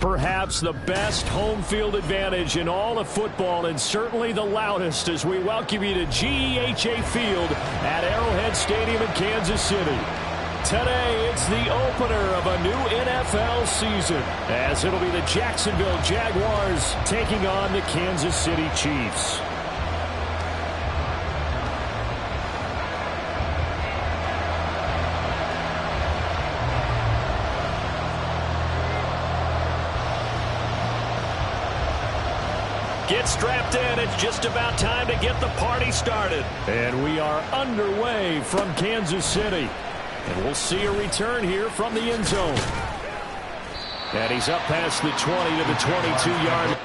Perhaps the best home field advantage in all of football, and certainly the loudest, as we welcome you to GEHA Field at Arrowhead Stadium in Kansas City. Today, it's the opener of a new NFL season, as it'll be the Jacksonville Jaguars taking on the Kansas City Chiefs. Get strapped in. It's just about time to get the party started. And we are underway from Kansas City. And we'll see a return here from the end zone. And he's up past the 20 to the 22-yard line.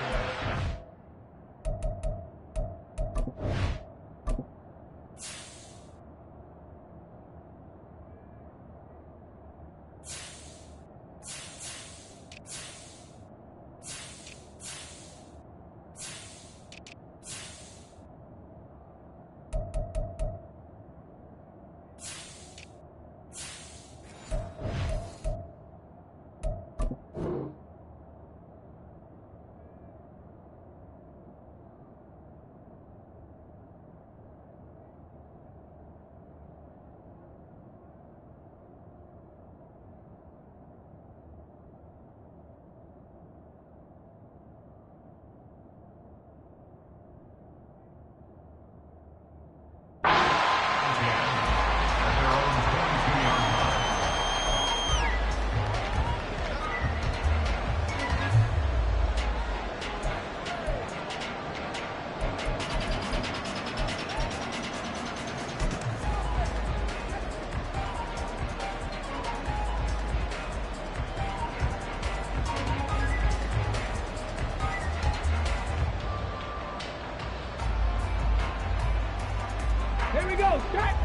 Here we go, start!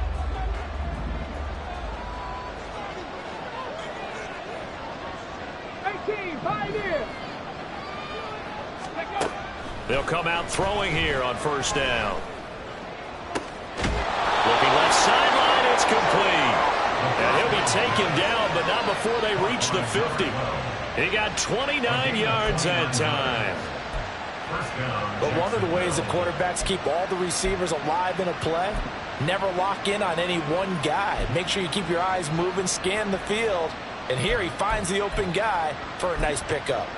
They'll come out throwing here on first down. Looking left sideline, it's complete. And he'll be taken down, but not before they reach the 50. He got 29 yards that time. But one of the ways that quarterbacks keep all the receivers alive in a play, never lock in on any one guy. Make sure you keep your eyes moving, scan the field. And here he finds the open guy for a nice pickup.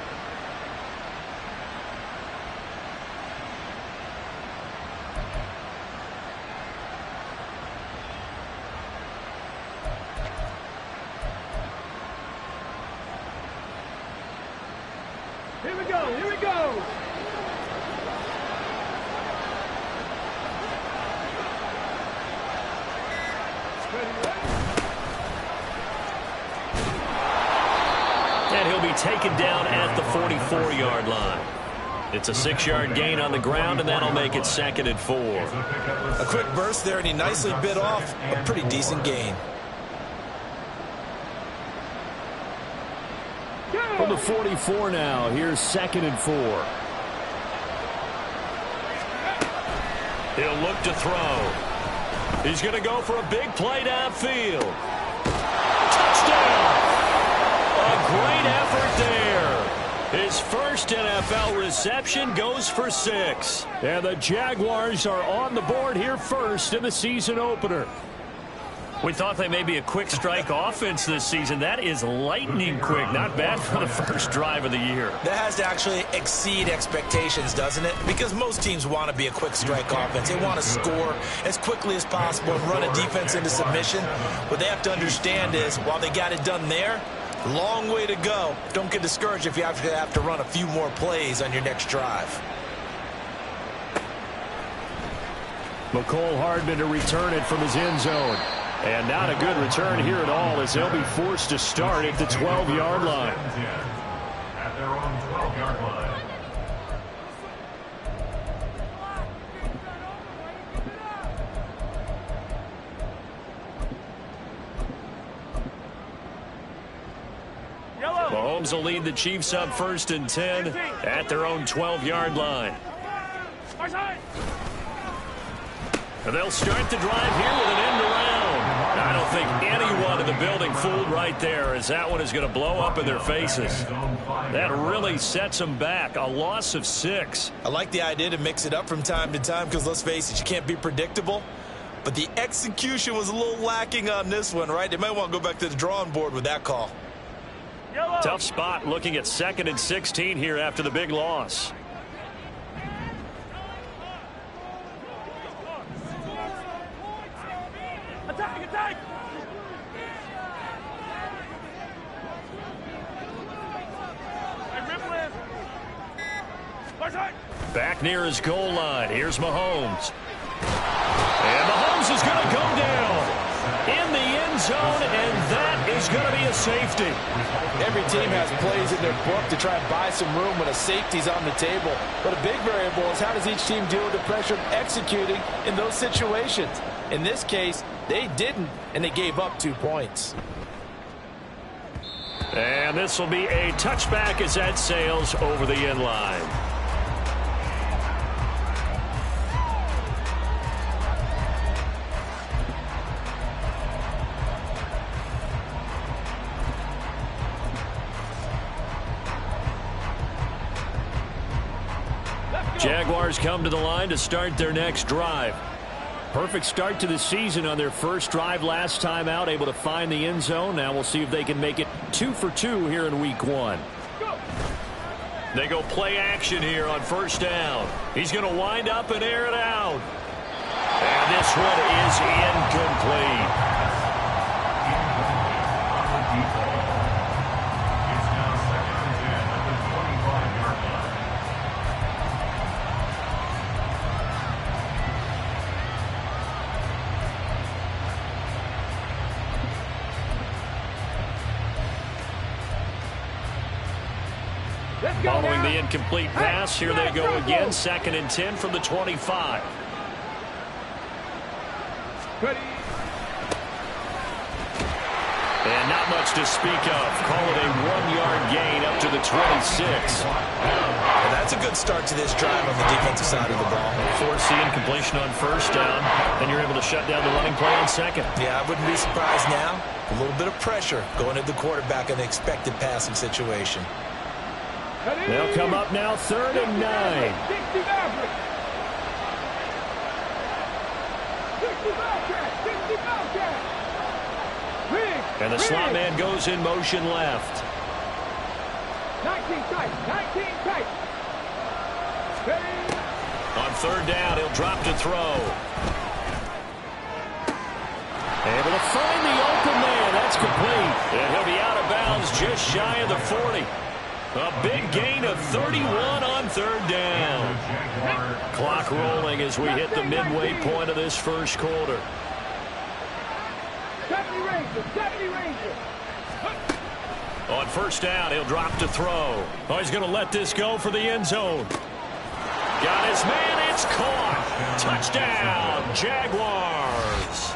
Here we go, here we go! And he'll be taken down at the 44-yard line. It's a 6-yard gain on the ground, and that'll make it 2nd and 4. A quick burst there, and he nicely bit off a pretty decent gain. From the 44 now, here's 2nd and 4. He'll look to throw. He's going to go for a big play downfield. Touchdown! A great effort there. His first NFL reception goes for 6. And the Jaguars are on the board here first in the season opener. We thought they may be a quick strike offense this season. That is lightning quick. Not bad for the first drive of the year. That has to actually exceed expectations, doesn't it? Because most teams want to be a quick strike offense. They want to score as quickly as possible and run a defense into submission. What they have to understand is, while they got it done there, long way to go. Don't get discouraged if you have to run a few more plays on your next drive. McCole Hardman to return it from his end zone. And not a good return here at all, as they'll be forced to start at the 12-yard line. At their own 12-yard line. Mahomes will lead the Chiefs up 1st and 10 at their own 12-yard line. And they'll start the drive here with an end around. I don't think anyone in the building fooled right there, as that one is going to blow up in their faces. That really sets them back. A loss of 6. I like the idea to mix it up from time to time because, let's face it, you can't be predictable. But the execution was a little lacking on this one, right? They might want to go back to the drawing board with that call. Tough spot looking at 2nd and 16 here after the big loss. Attack, attack! Back near his goal line. Here's Mahomes. And Mahomes is going to go down in the end zone, and that is going to be a safety. Every team has plays in their book to try and buy some room when a safety's on the table. But a big variable is how does each team deal with the pressure of executing in those situations. In this case, they didn't, and they gave up 2 points. And this will be a touchback as that sails over the end line. Jaguars come to the line to start their next drive. Perfect start to the season on their first drive last time out, able to find the end zone. Now we'll see if they can make it 2 for 2 here in week 1. They go play action here on first down. He's going to wind up and air it out. And this one is incomplete. Following the incomplete pass, here they go again. 2nd and 10 from the 25. And not much to speak of. Call it a 1-yard gain up to the 26. Well, that's a good start to this drive on the defensive side of the ball. Force the incompletion on first down, then you're able to shut down the running play on 2nd. Yeah, I wouldn't be surprised now. A little bit of pressure going at the quarterback in an expected passing situation. They'll come up now 3rd and 9. And the slot man goes in motion left. 19 tight. On 3rd down, he'll drop to throw. Able to find the open man. That's complete. And he'll be out of bounds just shy of the 40. A big gain of 31 on 3rd down. Clock rolling as we hit the midway point of this first quarter. 70 Rangers. On first down, he'll drop to throw. Oh, he's going to let this go for the end zone. Got his man. It's caught. Touchdown, Jaguars.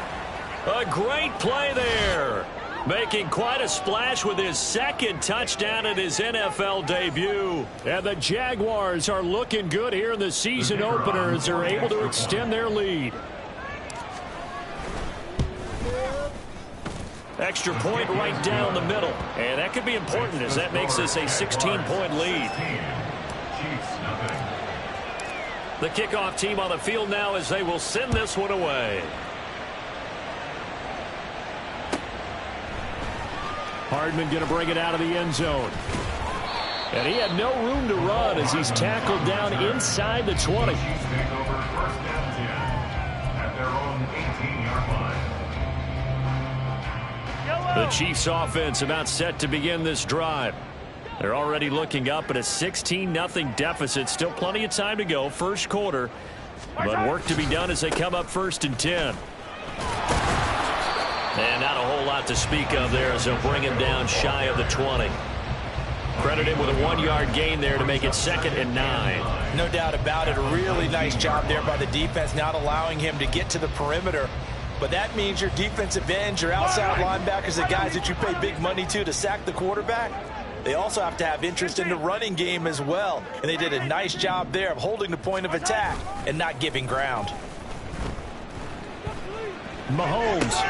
A great play there. Making quite a splash with his 2nd touchdown in his NFL debut. And the Jaguars are looking good here in the season opener as they're able to extend their lead. Extra point right down the middle. And that could be important as that makes this a 16-point lead. The kickoff team on the field now as they will send this one away. Hardman going to bring it out of the end zone. And he had no room to run as he's tackled down inside the 20. The Chiefs offense about set to begin this drive. They're already looking up at a 16-0 deficit. Still plenty of time to go. First quarter. But work to be done as they come up 1st and 10. And not a whole lot to speak of there as they'll bring him down shy of the 20. Credit him with a 1-yard gain there to make it 2nd and 9. No doubt about it. A really nice job there by the defense, not allowing him to get to the perimeter. But that means your defensive ends, your outside linebackers, the guys that you pay big money to sack the quarterback, they also have to have interest in the running game as well. And they did a nice job there of holding the point of attack and not giving ground. Mahomes.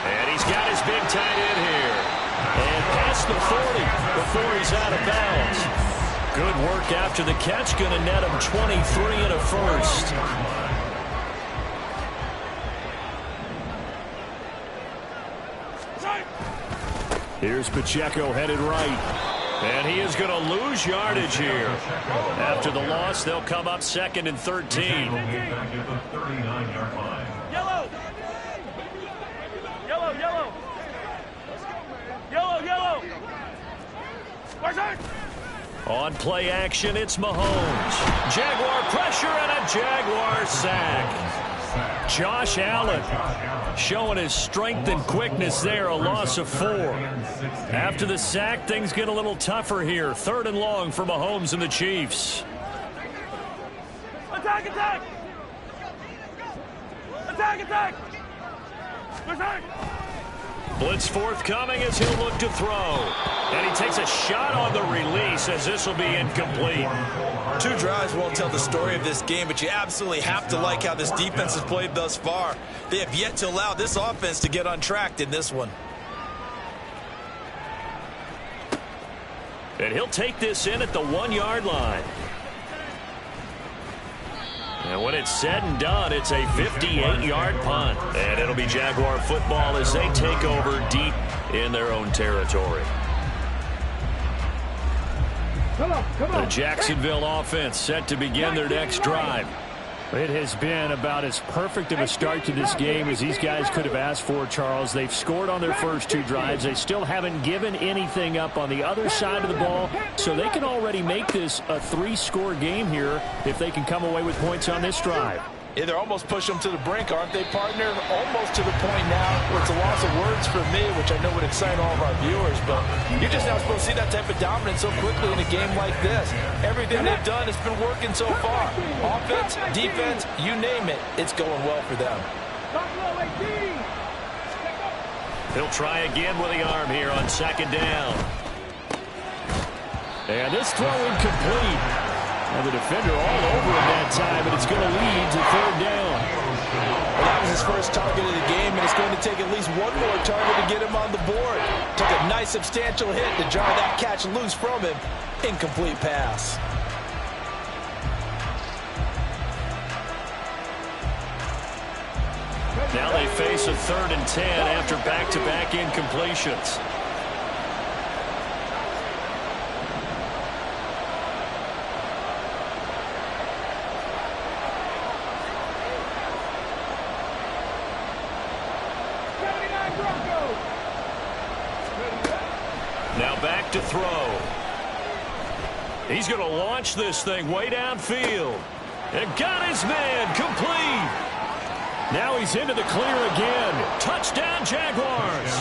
And he he's got his big tight end here. And past the 40 before he's out of bounds. Good work after the catch. Going to net him 23 and a first. Here's Pacheco headed right. And he is going to lose yardage here. After the loss, they'll come up 2nd and 13. Yellow! Yellow, yellow! Yellow, yellow! On play action, it's Mahomes. Jaguar pressure and a Jaguar sack. Josh Allen showing his strength and quickness there, a loss of 4. After the sack, things get a little tougher here. 3rd and long for Mahomes and the Chiefs. Attack, attack! Attack, attack! Attack! Blitz forthcoming as he'll look to throw. And he takes a shot on the release as this will be incomplete. 2 drives won't tell the story of this game, but you absolutely have to like how this defense has played thus far. They have yet to allow this offense to get untracked in this one. And he'll take this in at the 1-yard line. And when it's said and done, it's a 58-yard punt. And it'll be Jaguar football as they take over deep in their own territory. Come on. The Jacksonville offense set to begin their next drive. It has been about as perfect of a start to this game as these guys could have asked for, Charles. They've scored on their first 2 drives. They still haven't given anything up on the other side of the ball, so they can already make this a 3-score game here if they can come away with points on this drive. Yeah, they're almost pushing them to the brink, aren't they, partner? Almost to the point now where it's a loss of words for me, which I know would excite all of our viewers, but you're just not supposed to see that type of dominance so quickly in a game like this. Everything they've done has been working so far. Offense, defense, you name it, it's going well for them. He'll try again with the arm here on 2nd down. And this throw incomplete. And the defender all over him that time, but it's going to lead to 3rd down. Well, that was his first target of the game, and it's going to take at least one more target to get him on the board. Took a nice substantial hit to jar that catch loose from him. Incomplete pass. Now they face a 3rd and 10 after back-to-back incompletions. Now back to throw. He's going to launch this thing way downfield. And got his man complete. Now he's into the clear again. Touchdown, Jaguars.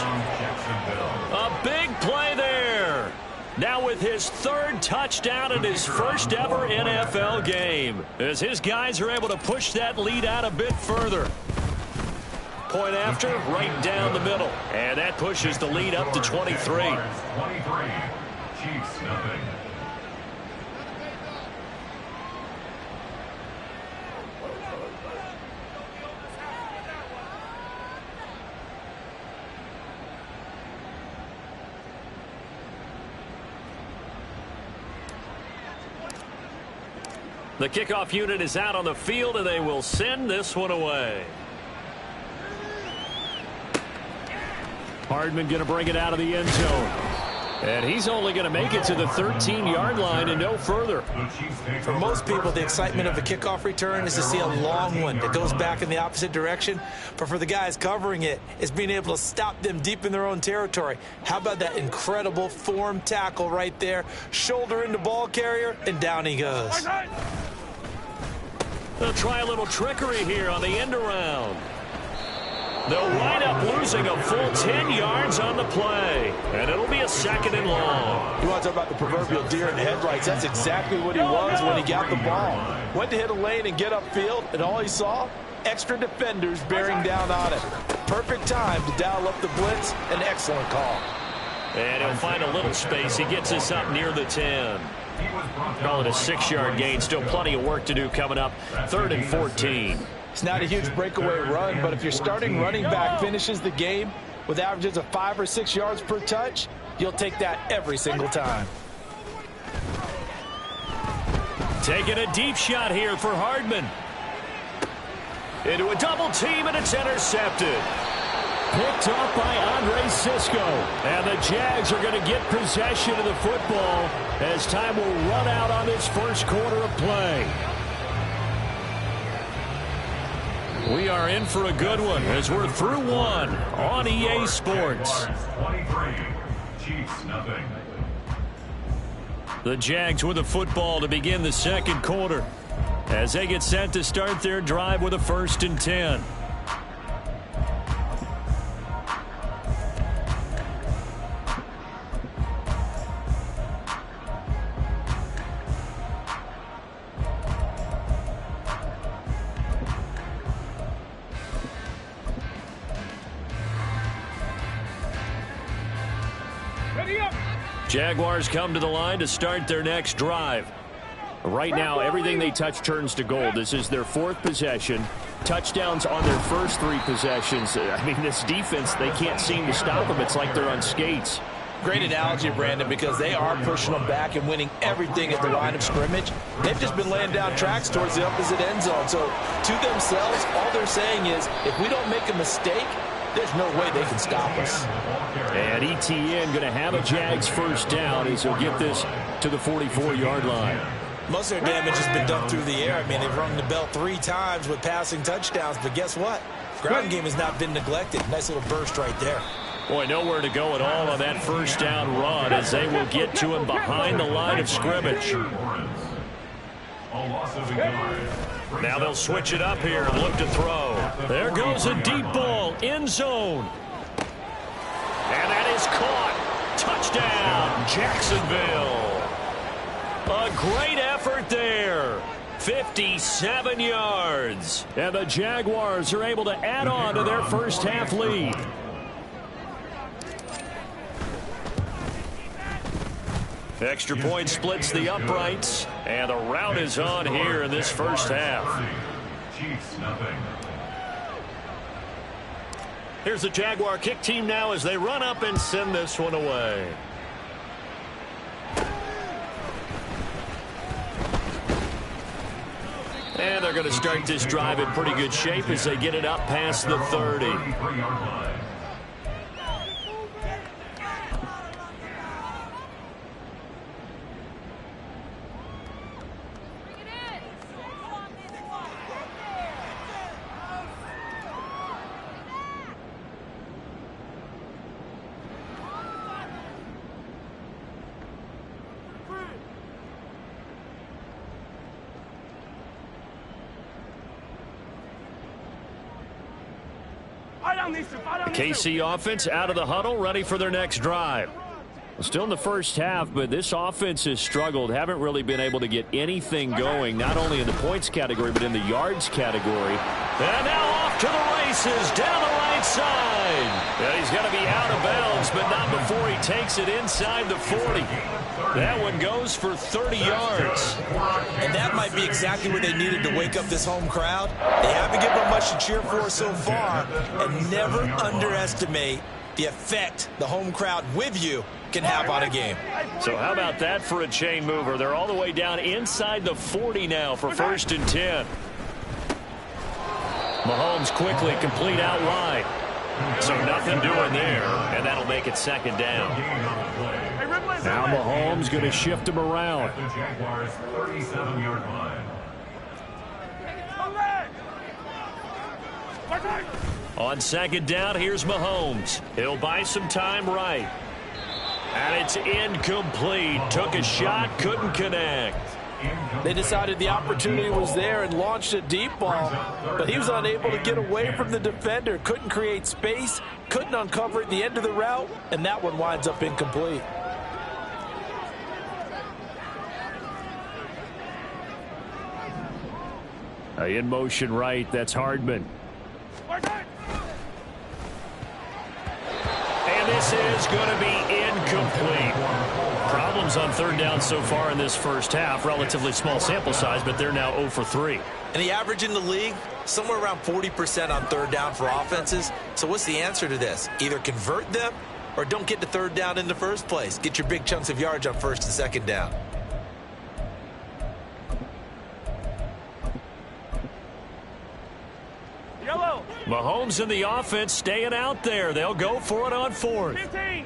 A big play there. Now with his 3rd touchdown in his first ever NFL game, as his guys are able to push that lead out a bit further. Point after, right down the middle. And that pushes the lead up to 23. 23. Chiefs, nothing. The kickoff unit is out on the field, and they will send this one away. Hardman going to bring it out of the end zone. And he's only going to make it to the 13-yard line and no further. For most people, the excitement of a kickoff return is to see a long one that goes back in the opposite direction. But for the guys covering it, it's being able to stop them deep in their own territory. How about that incredible form tackle right there? Shoulder into ball carrier, and down he goes. They'll try a little trickery here on the end around. They'll wind up losing a full 10 yards on the play. And it'll be a 2nd and long. You want to talk about the proverbial deer in the headlights? That's exactly what he was when he got the ball. Went to hit a lane and get upfield, and all he saw, extra defenders bearing down on him. Perfect time to dial up the blitz. An excellent call. And he'll find a little space. He gets us up near the 10. Call it a 6-yard gain. Still plenty of work to do coming up. 3rd and 14. It's not a huge breakaway run, but if your starting running back finishes the game, with averages of 5 or 6 yards per touch, you'll take that every single time. Taking a deep shot here for Hardman. Into a double team, and it's intercepted. Picked off by Andre Cisco. And the Jags are going to get possession of the football as time will run out on this first quarter of play. We are in for a good one as we're through one on EA Sports. 23, Chiefs nothing. The Jags with the football to begin the second quarter as they get set to start their drive with a 1st and 10. Jaguars come to the line to start their next drive. Right now, everything they touch turns to gold. This is their 4th possession. Touchdowns on their first 3 possessions. I mean, this defense, they can't seem to stop them. It's like they're on skates. Great analogy, Brandon, because they are pushing them back and winning everything at the line of scrimmage. They've just been laying down tracks towards the opposite end zone. So, to themselves, all they're saying is, if we don't make a mistake, there's no way they can stop us. And ETN going to have a Jags 1st down as he'll get this to the 44-yard line. Most of their damage has been done through the air. I mean, they've rung the bell 3 times with passing touchdowns, but guess what? Ground game has not been neglected. Nice little burst right there. Boy, nowhere to go at all on that 1st down run as they will get to him behind the line of scrimmage. Now they'll switch it up here and look to throw. There goes a deep ball, end zone. And that is caught. Touchdown, Jacksonville. A great effort there. 57 yards. And the Jaguars are able to add on to their first half lead. Extra point splits the uprights, and the route is on here in this first half. Chiefs nothing. Here's the Jaguar kick team now as they run up and send this one away. And they're going to start this drive in pretty good shape as they get it up past the 30. The KC offense out of the huddle, ready for their next drive. Still in the first half, but this offense has struggled. Haven't really been able to get anything going, not only in the points category, but in the yards category. And now off to the races, down the right side. And he's going to be out of bounds, but not before he takes it inside the 40. That one goes for 30 yards. And that might be exactly what they needed to wake up this home crowd. They haven't given them much to cheer for so far, and never underestimate the effect the home crowd with you can have on a game. So how about that for a chain mover? They're all the way down inside the 40 now for 1st and 10. Mahomes quickly complete out wide. So nothing doing there, and that'll make it 2nd down. Now Mahomes going to shift him around. The Jaguars 37-yard line. On 2nd down, here's Mahomes. He'll buy some time right. And it's incomplete. Took a shot, couldn't connect. They decided the opportunity was there and launched a deep ball, but he was unable to get away from the defender. Couldn't create space, couldn't uncover at the end of the route, and that one winds up incomplete. In motion right, that's Hardman. And this is going to be incomplete. Problems on third down so far in this first half. Relatively small sample size, but they're now 0 for 3. And the average in the league, somewhere around 40% on third down for offenses. So what's the answer to this? Either convert them or don't get to third down in the first place. Get your big chunks of yards on first and second down. Yellow. Mahomes and the offense staying out there. They'll go for it on fourth. 15.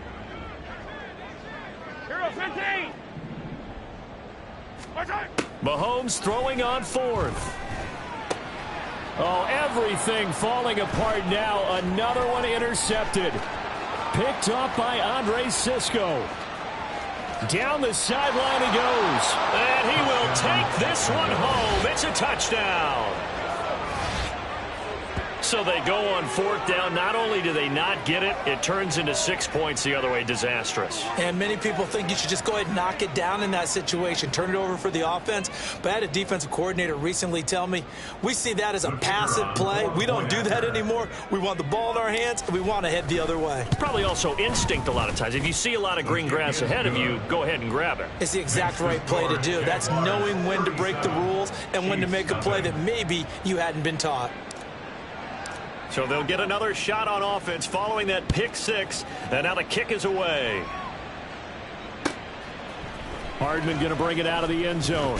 Hero 15. Mahomes throwing on fourth. Oh, everything falling apart now. Another one intercepted. Picked up by Andre Sisco. Down the sideline he goes. And he will take this one home. It's a touchdown. So they go on fourth down. Not only do they not get it, it turns into 6 points the other way. Disastrous. And many people think you should just go ahead and knock it down in that situation. Turn it over for the offense. But I had a defensive coordinator recently tell me, we see that as a passive play. We don't do that anymore. We want the ball in our hands, and we want to head the other way. Probably also instinct a lot of times. If you see a lot of green grass ahead of you, go ahead and grab it. It's the exact right play to do. That's knowing when to break the rules and when to make a play that maybe you hadn't been taught. So they'll get another shot on offense following that pick six. And now the kick is away. Hardman going to bring it out of the end zone.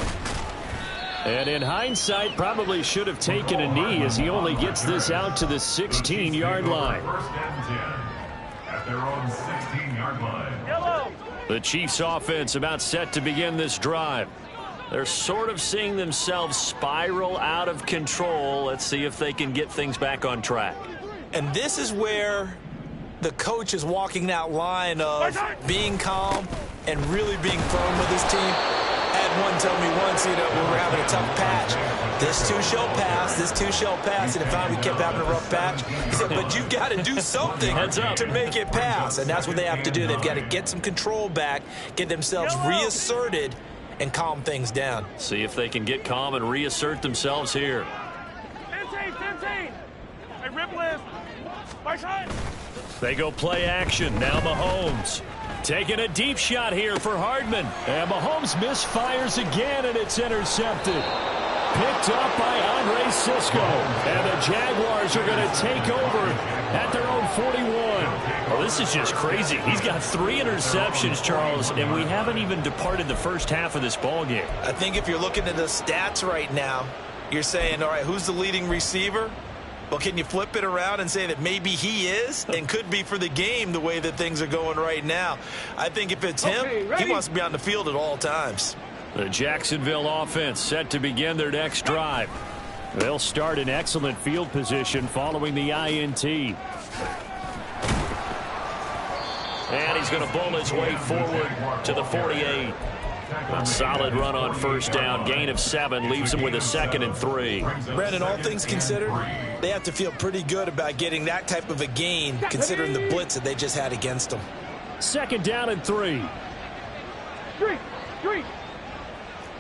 And in hindsight, probably should have taken a knee as he only gets this out to the 16-yard line. First and 10 at their own 16-yard line. Yellow. The Chiefs offense about set to begin this drive. They're sort of seeing themselves spiral out of control. Let's see if they can get things back on track. And this is where the coach is walking that line of being calm and really being firm with his team. I had one tell me once, when we were having a tough patch, this too shall pass, this too shall pass, and finally we kept having a rough patch. He said, but you've got to do something to make it pass, and that's what they have to do. They've got to get some control back, get themselves reasserted, and calm things down. See if they can get calm and reassert themselves here. 15. Hey, rip list. My shot. They go play action. Now Mahomes taking a deep shot here for Hardman. And Mahomes misfires again, and it's intercepted. Picked up by Andre Sisco. And the Jaguars are going to take over at their own 41. Well, this is just crazy. He's got 3 interceptions, Charles, and we haven't even departed the first half of this ballgame. I think if you're looking at the stats right now, you're saying, all right, who's the leading receiver? Well, can you flip it around and say that maybe he is and could be for the game the way that things are going right now? I think if it's him, he wants to be on the field at all times. The Jacksonville offense set to begin their next drive. They'll start in excellent field position following the INT. And he's going to bowl his way forward to the 48. A solid run on first down. Gain of 7 leaves him with a 2nd and 3. Brandon, all things considered, they have to feel pretty good about getting that type of a gain considering the blitz that they just had against them. 2nd down and 3. Street.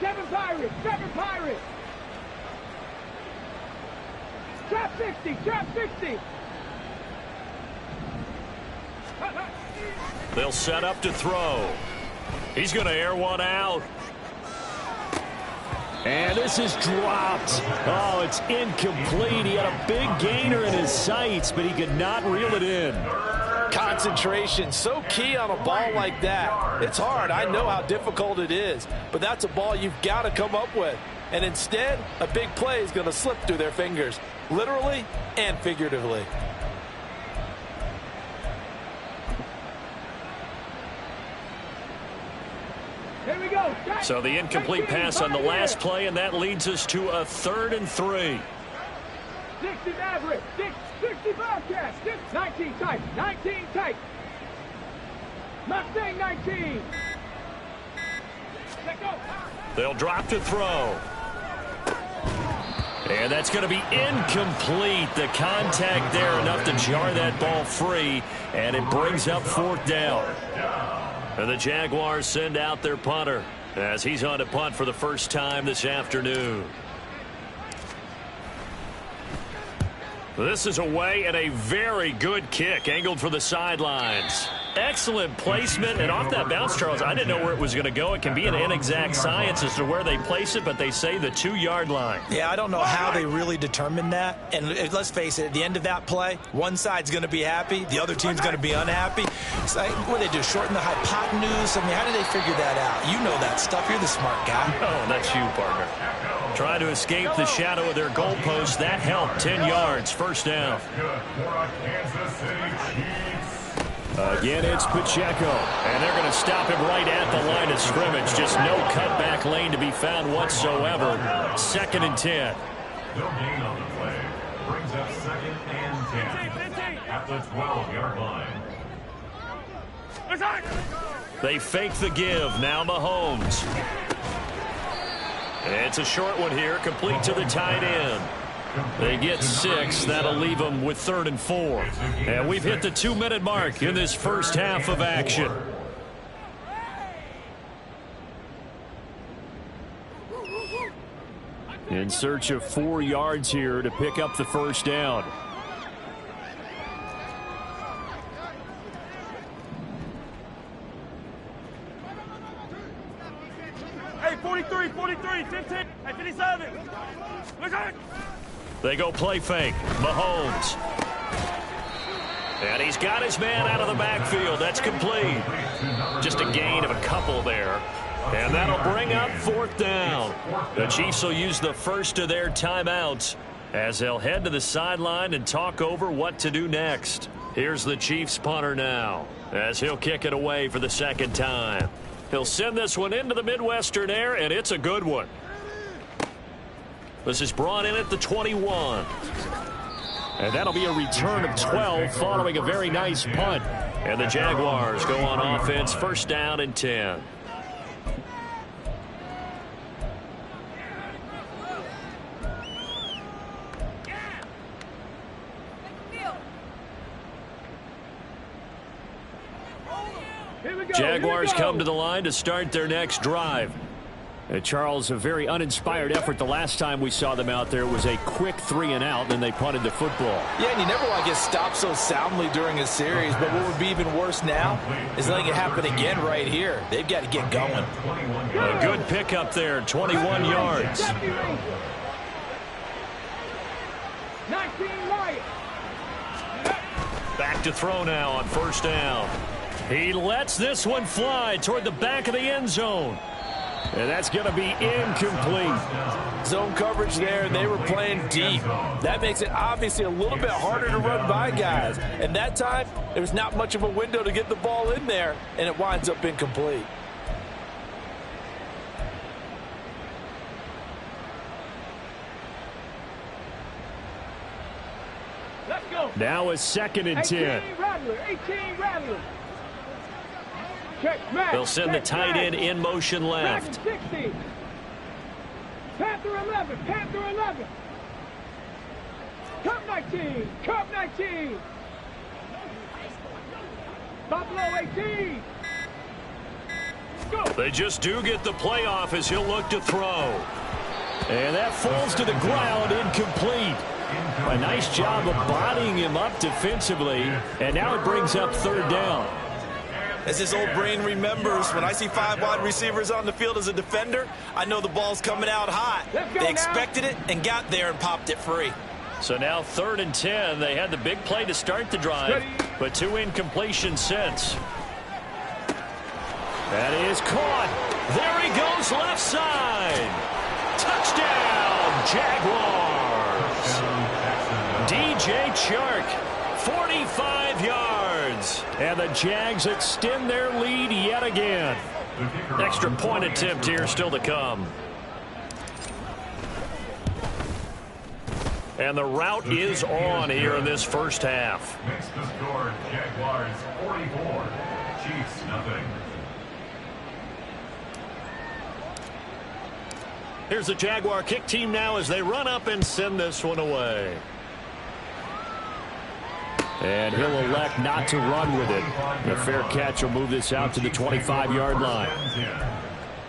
7 Pirates. Trap 60. They'll set up to throw. He's going to air one out. And this is dropped. Oh, it's incomplete. He had a big gainer in his sights, but he could not reel it in. Concentration, so key on a ball like that. It's hard. I know how difficult it is, but that's a ball you've got to come up with. And instead, a big play is going to slip through their fingers, literally and figuratively. Here we go. So the incomplete pass on the last play, and that leads us to a 3rd and 3. 60 Maverick. 60 Bobcats. 19 tight. Mustang 19. Let go. They'll drop to throw. And that's going to be incomplete. The contact there enough to jar that ball free, and it brings up 4th down. And the Jaguars send out their punter as he's on to punt for the first time this afternoon. This is away and a very good kick angled for the sidelines. Excellent placement, and off that bounce, Charles, I didn't know where it was going to go. It can be an inexact science as to where they place it, but they say the 2-yard line. Yeah, I don't know how they really determined that. And let's face it, at the end of that play, one side's going to be happy, the other team's going to be unhappy. It's like, what do they do, shorten the hypotenuse? I mean, how did they figure that out? You know that stuff. You're the smart guy. Oh, that's you, partner. Trying to escape the shadow of their goalpost. That helped. 10 yards, first down. Again, it's Pacheco, and they're going to stop him right at the line of scrimmage. Just no cutback lane to be found whatsoever. 2nd and 10. No gain on the play. Brings up 2nd and 10 at the 12-yard line. They fake the give. Now Mahomes. It's a short one here, complete to the tight end. They get 6. That'll leave them with 3rd and 4. And we've hit the 2-minute mark in this first half of action. In search of 4 yards here to pick up the first down. Hey, 43, 43, 15, hey, 57. They go play fake. Mahomes. And he's got his man out of the backfield. That's complete. Just a gain of a couple there. And that'll bring up 4th down. The Chiefs will use the first of their timeouts as they'll head to the sideline and talk over what to do next. Here's the Chiefs punter now as he'll kick it away for the 2nd time. He'll send this one into the Midwestern air, and it's a good one. This is brought in at the 21. And that'll be a return of 12 following a very nice punt. And the Jaguars go on offense, 1st down and 10. Jaguars come to the line to start their next drive. Charles, a very uninspired effort. The last time we saw them out there was a quick 3-and-out, and they punted the football. Yeah, and you never want to get stopped so soundly during a series, but what would be even worse now is letting it happen again right here. They've got to get going. A good pickup there, 21 yards. 19 right. Back to throw now on 1st down. He lets this one fly toward the back of the end zone. And that's going to be incomplete. Zone coverage there, and they were playing deep. That makes it obviously a little bit harder to run by guys. And that time, there was not much of a window to get the ball in there, and it winds up incomplete. Let's go. Now a 2nd and 10. 18 Rattler, 18 Rattler. Check, Matt. They'll send the tight end in motion left. 60. Panther 11, Panther 11. Cup 19, Cup 19. Buffalo 18. Go. They just do get the playoff as he'll look to throw. And that falls to the ground, incomplete. A nice job of bodying him up defensively, and now it brings up 3rd down. As his old brain remembers, when I see 5 wide receivers on the field as a defender, I know the ball's coming out hot. They expected it and got there and popped it free. So now 3rd and 10. They had the big play to start the drive, but 2 incompletions since. That is caught. There he goes, left side. Touchdown, Jaguars. DJ Chark, 45 yards. And the Jags extend their lead yet again. Extra point attempt here still to come. And the route is on here in this first half. Makes the score Jaguars 44, Chiefs nothing. Here's the Jaguar kick team now as they run up and send this one away. And he'll elect not to run with it. A fair catch will move this out to the 25-yard line.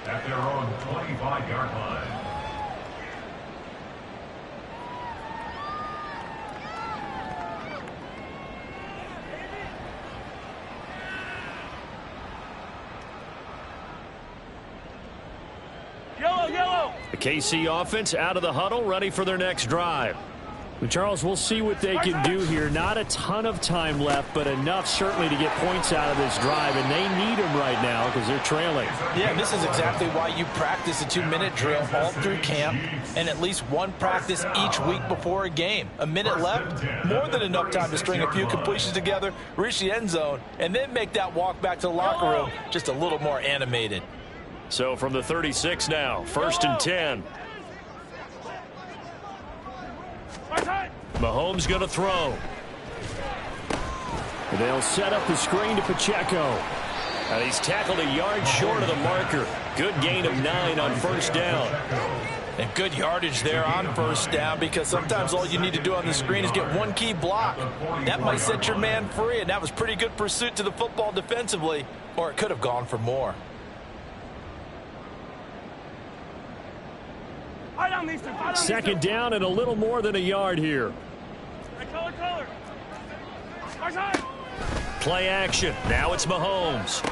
At their own 25-yard line. The KC offense out of the huddle, ready for their next drive. Well, Charles, we'll see what they can do here. Not a ton of time left, but enough certainly to get points out of this drive, and they need them right now because they're trailing. Yeah, this is exactly why you practice a 2-minute drill all through camp and at least one practice each week before a game. A minute left, more than enough time to string a few completions together, reach the end zone, and then make that walk back to the locker room just a little more animated. So from the 36 now, 1st and 10. Mahomes going to throw. They'll set up the screen to Pacheco. And he's tackled a yard short of the marker. Good gain of 9 on 1st down. And good yardage there on 1st down, because sometimes all you need to do on the screen is get one key block. That might set your man free, and that was pretty good pursuit to the football defensively, or it could have gone for more. Second down and a little more than a yard here. Play action. Now it's Mahomes.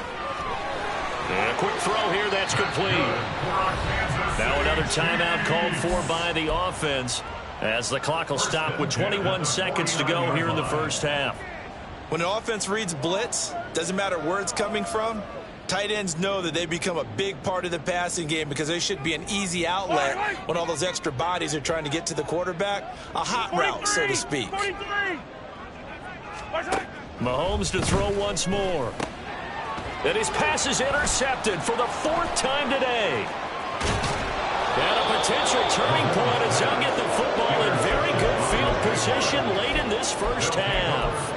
And a quick throw here. That's complete. Now another timeout called for by the offense as the clock will stop with 21 seconds to go here in the 1st half. When an offense reads blitz, doesn't matter where it's coming from, tight ends know that they become a big part of the passing game because they should be an easy outlet when all those extra bodies are trying to get to the quarterback. A hot route, so to speak. Mahomes to throw once more. And his pass is intercepted for the 4th time today. And a potential turning point as they'll get the football in very good field position late in this 1st half.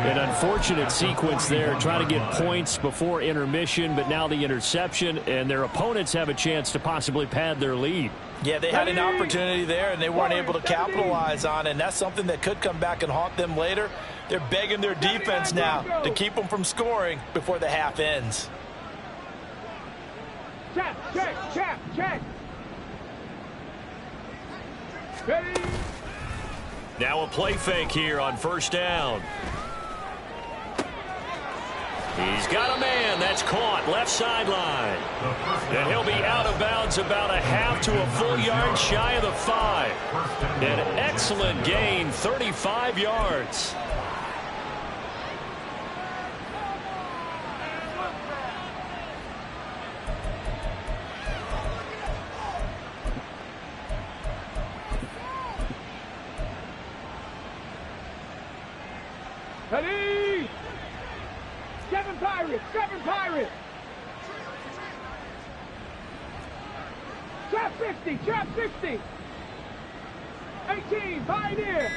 An unfortunate sequence there, trying to get points before intermission, but now the interception, and their opponents have a chance to possibly pad their lead. Yeah, they had an opportunity there, and they weren't able to capitalize on it, and that's something that could come back and haunt them later. They're begging their defense now to keep them from scoring before the half ends. Check. Ready? Now a play fake here on 1st down. He's got a man. That's caught. Left sideline. And he'll be out of bounds about a half to a full yard shy of the 5. An excellent gain, 35 yards. Ready? 7 Pirates! Trap 50! 18, Pioneer!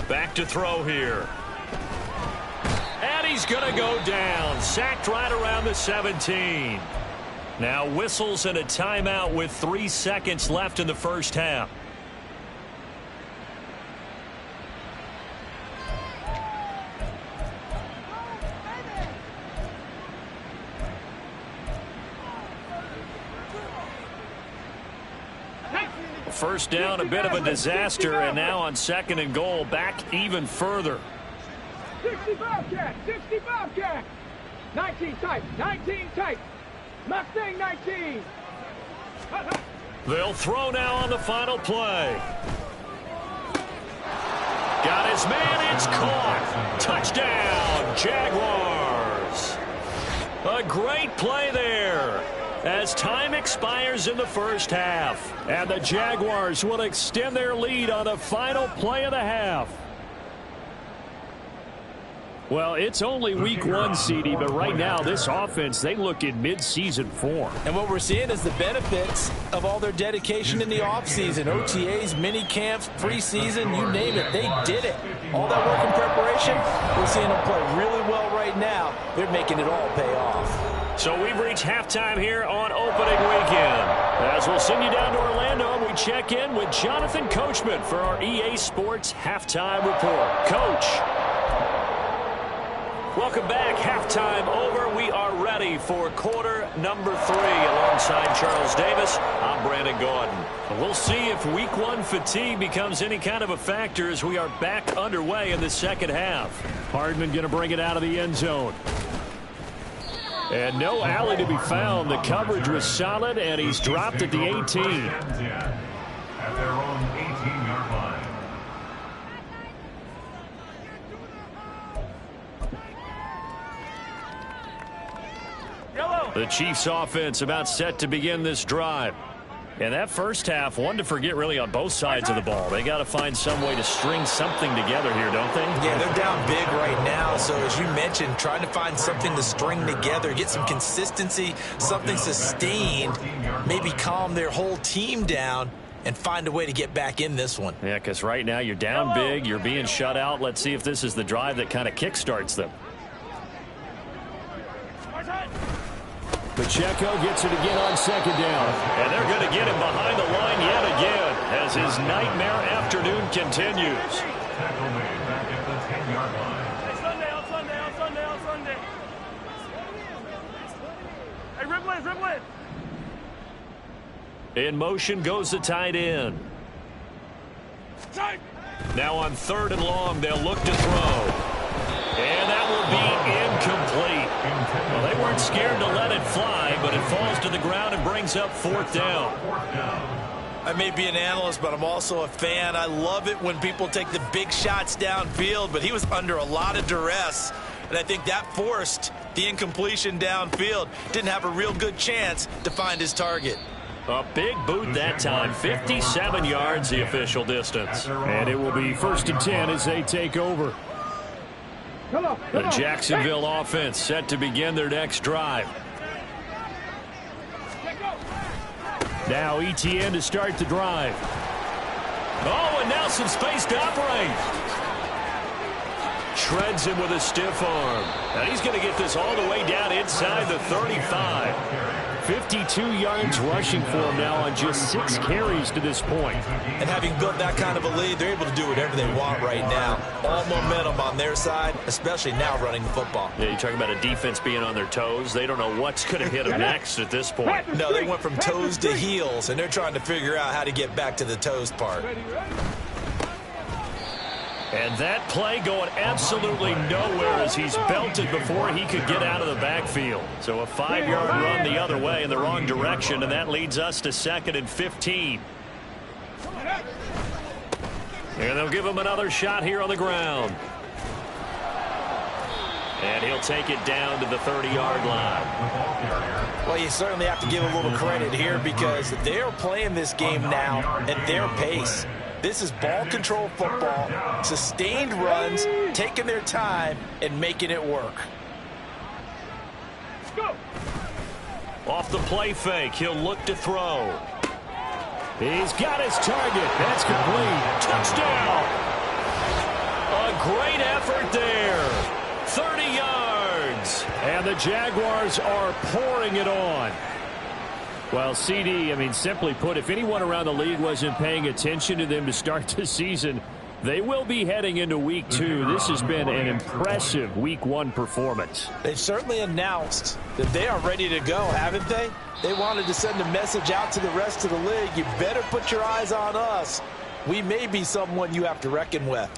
Back to throw here. And he's going to go down. Sacked right around the 17. Now whistles and a timeout with 3 seconds left in the 1st half. First down, a bit of a disaster, and now on 2nd and goal, back even further. 60 Bobcat! 19 tight! Mustang 19! They'll throw now on the final play. Got his man, it's caught. Touchdown, Jaguars. A great play there as time expires in the 1st half. And the Jaguars will extend their lead on the final play of the half. Well, it's only week 1, CD, but right now this offense, they look in mid-season form. And what we're seeing is the benefits of all their dedication in the offseason. OTAs, mini camps, preseason, you name it, they did it. All that work in preparation, we're seeing them play really well right now. They're making it all pay off. So we've reached halftime here on opening weekend. As we'll send you down to Orlando, we check in with Jonathan Coachman for our EA Sports Halftime Report. Coach. Welcome back. Halftime over. We are ready for quarter number 3. Alongside Charles Davis, I'm Brandon Gordon. We'll see if week 1 fatigue becomes any kind of a factor as we are back underway in the 2nd half. Hardman going to bring it out of the end zone. And no alley to be found. The coverage was solid, and he's dropped at the 18. At their own 18-yard line. The Chiefs offense about set to begin this drive. And that first half, one to forget really on both sides of the ball. They got to find some way to string something together here, don't they? Yeah, they're down big right now. So as you mentioned, trying to find something to string together, get some consistency, something sustained, maybe calm their whole team down and find a way to get back in this one. Yeah, because right now you're down big, you're being shut out. Let's see if this is the drive that kind of kickstarts them. Pacheco gets it again on second down. And they're going to get him behind the line yet again as his nightmare afternoon continues. Tackle made back at the 10-yard line. On Sunday. Hey, Ripley. In motion goes the tight end. Now on 3rd and long, they'll look to throw. And that will be incomplete. Well, they weren't scared to let it fly, but it falls to the ground and brings up 4th down. I may be an analyst, but I'm also a fan. I love it when people take the big shots downfield, but he was under a lot of duress, and I think that forced the incompletion downfield. Didn't have a real good chance to find his target. A big boot that time, 57 yards the official distance. And it will be 1st and 10 as they take over. The Jacksonville offense set to begin their next drive. Now ETN to start the drive. Oh, and now some space to operate. Shreds him with a stiff arm. And he's going to get this all the way down inside the 35. 52 yards rushing for him now on just 6 carries to this point. And having built that kind of a lead, they're able to do whatever they want right now. All momentum on their side, especially now running the football. Yeah, you're talking about a defense being on their toes. They don't know what's going to hit them next at this point. No, they went from toes to heels, and they're trying to figure out how to get back to the toes part. And that play going absolutely nowhere as he's belted before he could get out of the backfield. So a 5-yard run the other way in the wrong direction, and that leads us to 2nd and 15. And they'll give him another shot here on the ground. And he'll take it down to the 30-yard line. Well, you certainly have to give a little credit here because they're playing this game now at their pace. This is ball control football, sustained runs, taking their time, and making it work. Off the play fake, he'll look to throw. He's got his target. That's complete. Touchdown! A great effort there. 30 yards. And the Jaguars are pouring it on. Well, CD, I mean, simply put, if anyone around the league wasn't paying attention to them to start the season, they will be heading into Week 2. This has been an impressive Week 1 performance. They've certainly announced that they are ready to go, haven't they? They wanted to send a message out to the rest of the league. You better put your eyes on us. We may be someone you have to reckon with.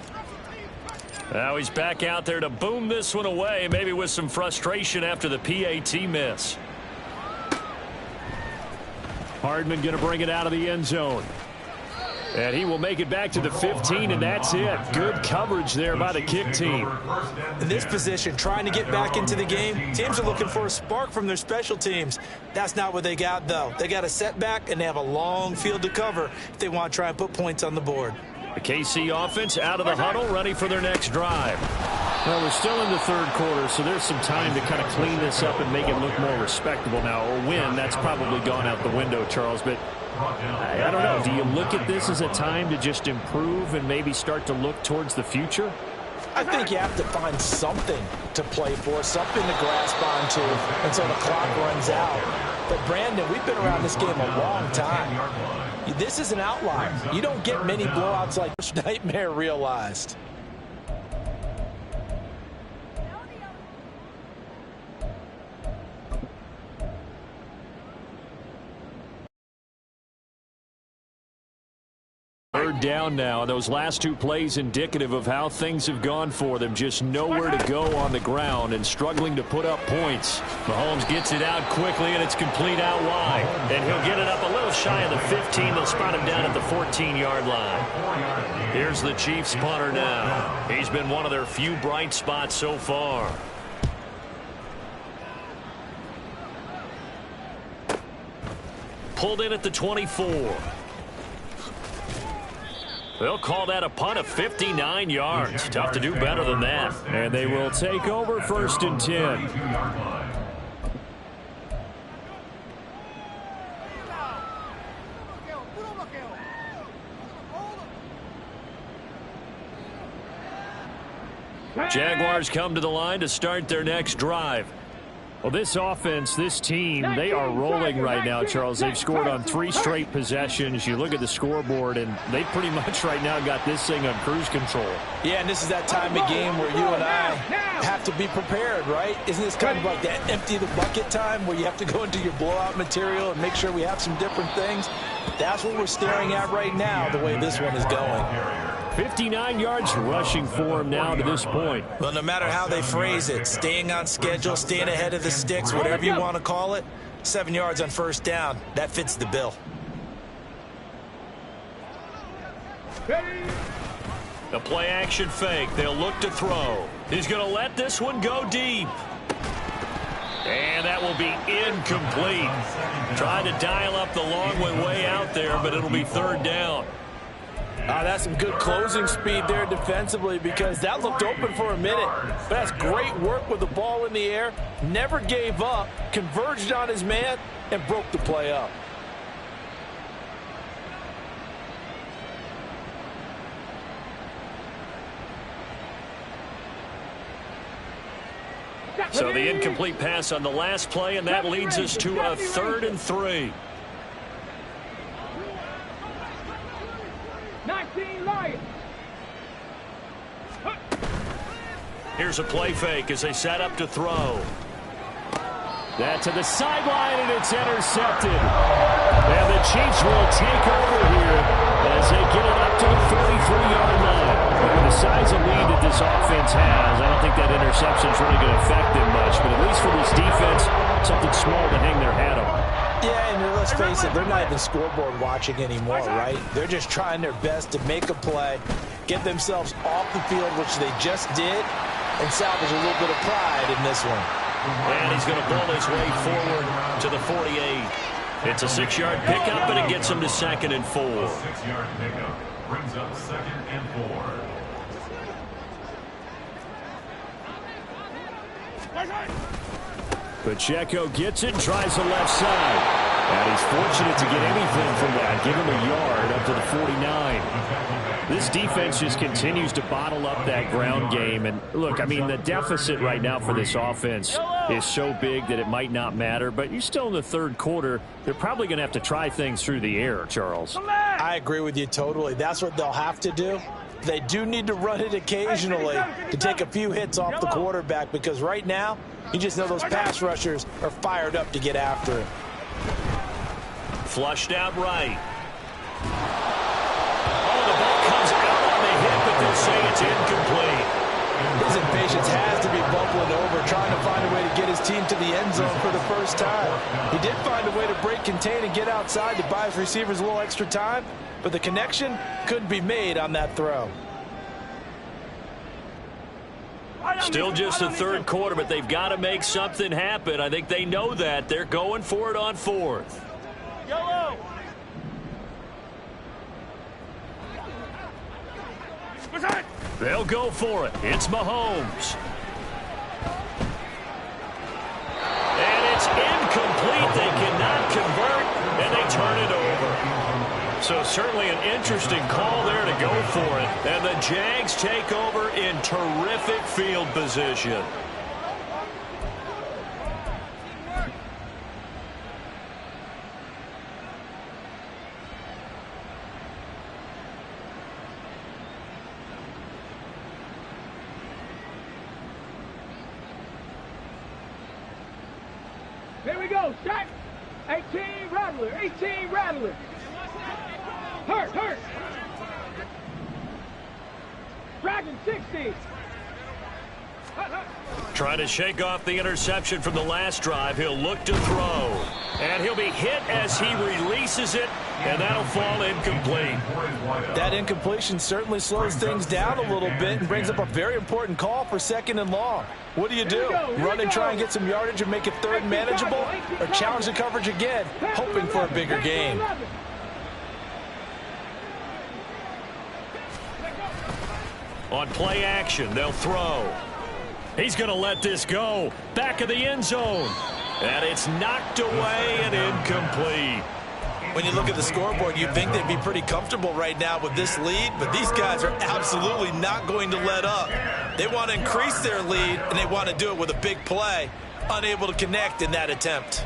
Now he's back out there to boom this one away, maybe with some frustration after the PAT miss. Hardman going to bring it out of the end zone. And he will make it back to the 15, and that's it. Good coverage there by the kick team. In this position, trying to get back into the game, teams are looking for a spark from their special teams. That's not what they got, though. They got a setback, and they have a long field to cover if they want to try and put points on the board. The KC offense out of the huddle, ready for their next drive. Well, we're still in the 3rd quarter, so there's some time to kind of clean this up and make it look more respectable now. Or win, that's probably gone out the window, Charles. But I don't know. Do you look at this as a time to just improve and maybe start to look towards the future? I think you have to find something to play for, something to grasp onto until the clock runs out. But, Brandon, we've been around this game a long time. This is an outlier. You don't get many blowouts like this. Nightmare realized. 3rd down now. Those last 2 plays indicative of how things have gone for them. Just nowhere to go on the ground and struggling to put up points. Mahomes gets it out quickly, and it's complete out wide. And he'll get it up a little shy of the 15. They'll spot him down at the 14-yard line. Here's the Chiefs punter now. He's been one of their few bright spots so far. Pulled in at the 24. They'll call that a punt of 59 yards. Tough to do better than that. And they will take over 1st and 10. Jaguars come to the line to start their next drive. Well, this offense, this team, they are rolling right now, Charles. They've scored on 3 straight possessions. You look at the scoreboard, and they pretty much right now got this thing on cruise control. Yeah, and this is that time of game where you and I have to be prepared, right? Isn't this kind of like that empty the bucket time where you have to go into your blowout material and make sure we have some different things? That's what we're staring at right now, the way this one is going. 59 yards rushing for him now to this point. Well, no matter how they phrase it, staying on schedule, staying ahead of the sticks, whatever you want to call it, 7 yards on 1st down, that fits the bill. The play action fake. They'll look to throw. He's going to let this one go deep. And that will be incomplete. Trying to dial up the long way out there, but it'll be 3rd down. That's some good closing speed there defensively because that looked open for a minute. But that's great work with the ball in the air. Never gave up, converged on his man, and broke the play up. So the incomplete pass on the last play, and that leads us to a 3rd and 3. 19 Lions. Here's a play fake as they set up to throw. That to the sideline, and it's intercepted. And the Chiefs will take over here as they get it up to the 43-yard line. But with the size of lead that this offense has, I don't think that interception is really going to affect them much. But at least for this defense, something small to hang their hat on. Yeah, and let's face it, they're not even scoreboard watching anymore, right? They're just trying their best to make a play, get themselves off the field, which they just did, and salvage a little bit of pride in this one. And he's going to pull his way forward to the 48. It's a 6-yard pickup, and it gets him to 2nd and 4. 6-yard pickup brings up 2nd and 4. Pacheco gets it, tries the left side. And he's fortunate to get anything from that. Give him a yard up to the 49. This defense just continues to bottle up that ground game. And look, I mean, the deficit right now for this offense is so big that it might not matter. But you're still in the 3rd quarter. They're probably going to have to try things through the air, Charles. I agree with you totally. That's what they'll have to do. They do need to run it occasionally to take a few hits off the quarterback because right now, you just know those pass rushers are fired up to get after it. Flushed out right. Oh, the ball comes out on the hit, but they'll say it's incomplete. His impatience has to be bubbling over, trying to find a way to get his team to the end zone for the first time. He did find a way to break contain and get outside to buy his receivers a little extra time, but the connection couldn't be made on that throw. Still just the 3rd quarter, but they've got to make something happen. I think they know that. They're going for it on 4th. Yellow. They'll go for it. It's Mahomes. And it's incomplete. They cannot convert, and they turn it over. So certainly an interesting call there to go for it. And the Jags take over in terrific field position. Here we go, shot. 18 Rattler, 18 Rattler. Hurt. Dragon 60. Trying to shake off the interception from the last drive. He'll look to throw. And he'll be hit as he releases it, and that'll fall incomplete. That incompletion certainly slows things down a little bit and brings up a very important call for 2nd and long. What do? Run and try and get some yardage and make it 3rd and manageable, or challenge the coverage again, hoping for a bigger gain? On play action, they'll throw. He's going to let this go. Back of the end zone. And it's knocked away and incomplete. When you look at the scoreboard, you'd think they'd be pretty comfortable right now with this lead, but these guys are absolutely not going to let up. They want to increase their lead, and they want to do it with a big play. Unable to connect in that attempt.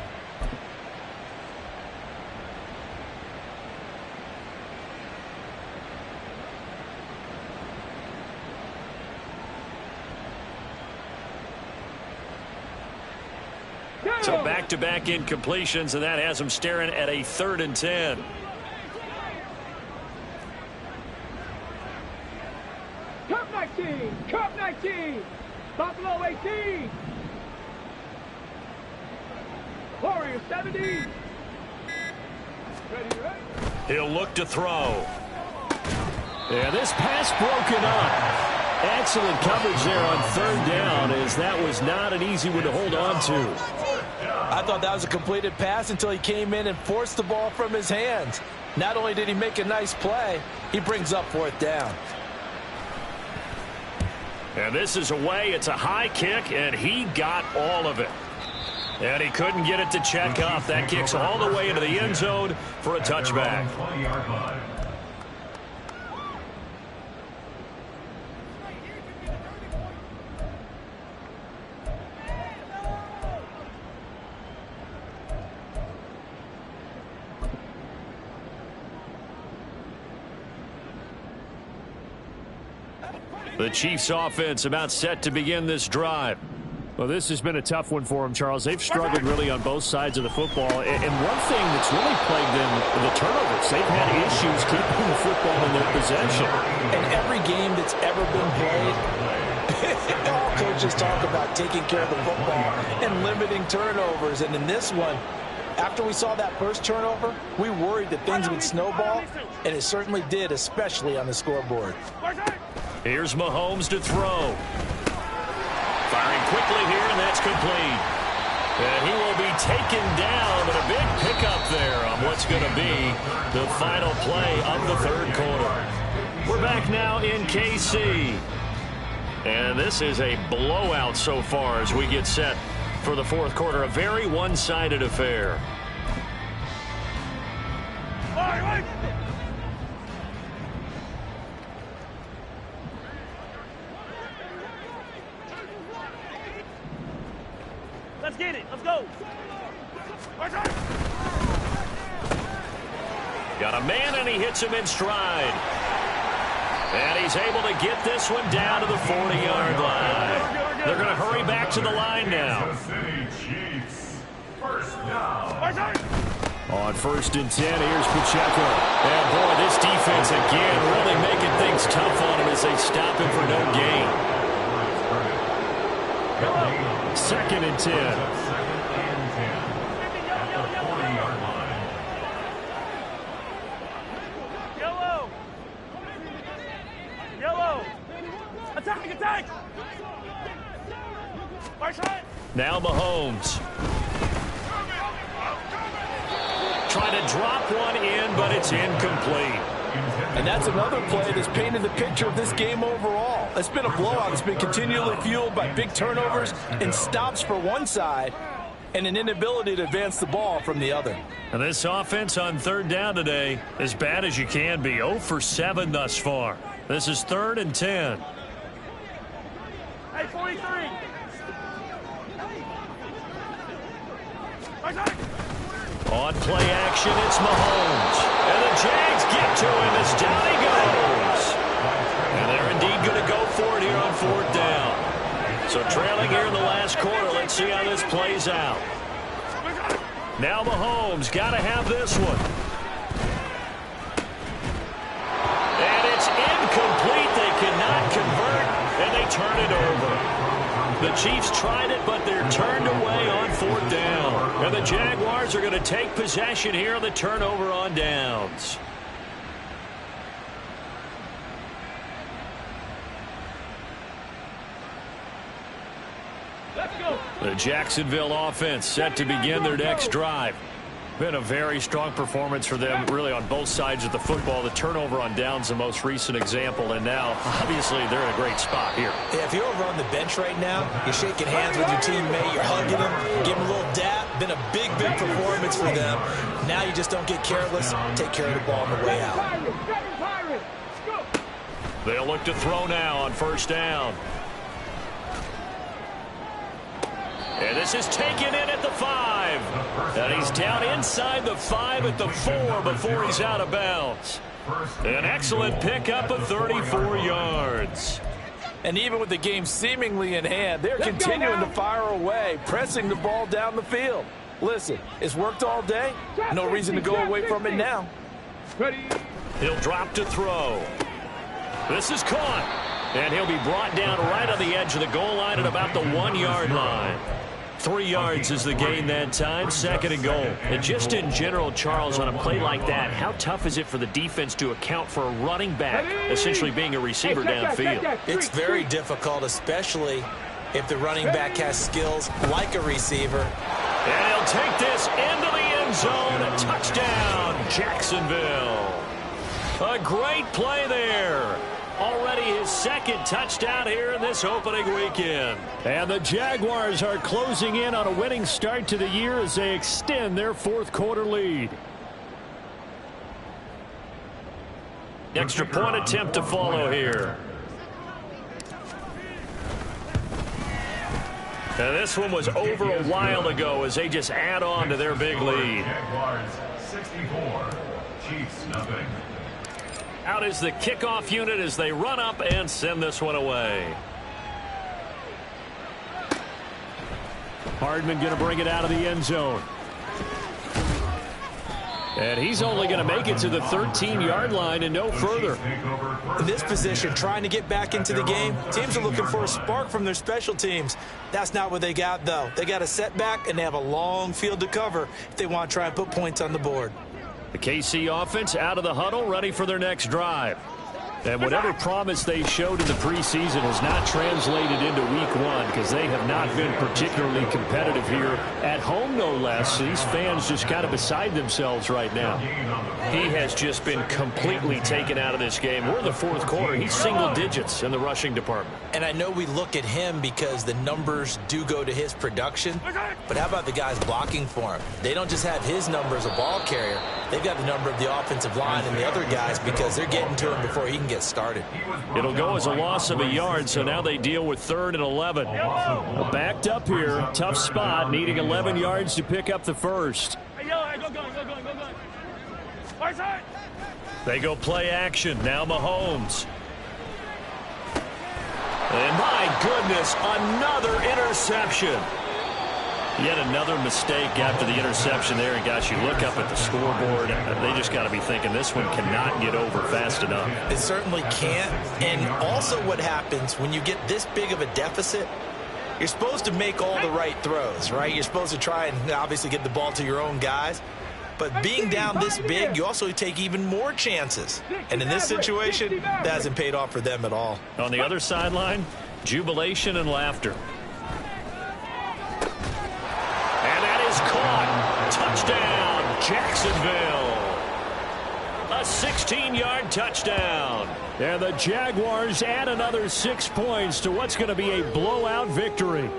So back-to-back incompletions, and that has them staring at a 3rd and 10. Cup 19. Cup 19. Buffalo 18. Warriors 70. Ready. He'll look to throw. Yeah, this pass broken up. Excellent coverage there on 3rd down, as that was not an easy one to hold on to. I thought that was a completed pass until he came in and forced the ball from his hands. Not only did he make a nice play, he brings up 4th down. And this is away. It's a high kick, and he got all of it. And he couldn't get it to check up. That kicks all the way into the end zone for a touchback. The Chiefs offense about set to begin this drive. Well, this has been a tough one for them, Charles. They've struggled really on both sides of the football. And one thing that's really plagued them, the turnovers. They've had issues keeping the football in their possession. And every game that's ever been played, all coaches talk about taking care of the football and limiting turnovers. And in this one, after we saw that first turnover, we worried that things would snowball, and it certainly did, especially on the scoreboard. Here's Mahomes to throw. Firing quickly here, and that's complete. And he will be taken down, but a big pickup there on what's going to be the final play of the 3rd quarter. We're back now in KC. And this is a blowout so far as we get set for the 4th quarter. A very one-sided affair. Let's get it. Let's go. Got a man, and he hits him in stride. And he's able to get this one down to the 40-yard line. They're going to hurry back to the line now. On 1st and 10, here's Pacheco. And boy, this defense again really making things tough on him as they stop him for no gain. 2nd and 10. Yellow. Attack. Now Mahomes. Trying to drop one in, but it's incomplete. And that's another play that's painted the picture of this game overall. It's been a blowout. It's been continually fueled by big turnovers and stops for one side and an inability to advance the ball from the other. And this offense on 3rd down today, as bad as you can be, 0 for 7 thus far. This is 3rd and 10. Hey, 43. On play action, it's Mahomes. And the Jags get to him as down he goes. And they're indeed going to go for it here on 4th down. So trailing here in the last quarter, let's see how this plays out. Now Mahomes got to have this one. And it's incomplete. They cannot convert. turn it over. The Chiefs tried it, but they're turned away on 4th down. And the Jaguars are going to take possession here on the turnover on downs. Let's go. The Jacksonville offense set to begin their next drive. Been a very strong performance for them, really, on both sides of the football. The turnover on downs, the most recent example, and now, obviously, they're in a great spot here. Yeah, if you're over on the bench right now, you're shaking hands with your teammate, you're hugging him, giving him a little dap. Been a big, big performance for them. Now you just don't get careless. Take care of the ball on the way out. They'll look to throw now on 1st down. And this is taken in at the 5. And he's down inside the 5 at the 4 before he's out of bounds. An excellent pickup of 34 yards. And even with the game seemingly in hand, they're continuing to fire away, pressing the ball down the field. Listen, it's worked all day. No reason to go away from it now. He'll drop to throw. This is caught. And he'll be brought down right on the edge of the goal line at about the 1-yard line. 3 yards is the gain that time, 2nd and goal. And just in general, Charles, on a play like that, how tough is it for the defense to account for a running back essentially being a receiver downfield? It's very difficult, especially if the running back has skills like a receiver. And he'll take this into the end zone. A touchdown, Jacksonville. A great play there. Already his 2nd touchdown here in this opening weekend. And the Jaguars are closing in on a winning start to the year as they extend their 4th quarter lead. Extra point attempt to follow here. And this one was over a while ago as they just add on to their big lead. Jaguars 64, Chiefs nothing. Out is the kickoff unit as they run up and send this one away. Hardman going to bring it out of the end zone. And he's only going to make it to the 13-yard line and no further. In this position, trying to get back into the game, teams are looking for a spark from their special teams. That's not what they got, though. They got a setback, and they have a long field to cover if they want to try and put points on the board. The KC offense out of the huddle, ready for their next drive. And whatever promise they showed in the preseason has not translated into week 1 because they have not been particularly competitive here at home, no less. These fans just kind of beside themselves right now. He has just been completely taken out of this game. We're in the 4th quarter. He's single digits in the rushing department. And I know we look at him because the numbers do go to his production, but how about the guys blocking for him? They don't just have his number as a ball carrier. They've got the number of the offensive line and the other guys because they're getting to him before he can get started. It'll go as a loss of a yard, so now they deal with 3rd and 11. Backed up here, tough spot, needing 11 yards to pick up the first. They go play action, now Mahomes. And my goodness, another interception. Yet another mistake after the interception there. And, gosh, you look up at the scoreboard, they just got to be thinking this one cannot get over fast enough. It certainly can't. And also what happens when you get this big of a deficit, you're supposed to make all the right throws, right? You're supposed to try and obviously get the ball to your own guys. But being down this big, you also take even more chances. And in this situation, that hasn't paid off for them at all. On the other sideline, jubilation and laughter. Caught. Touchdown, Jacksonville. A 16-yard touchdown. And the Jaguars add another 6 points to what's going to be a blowout victory.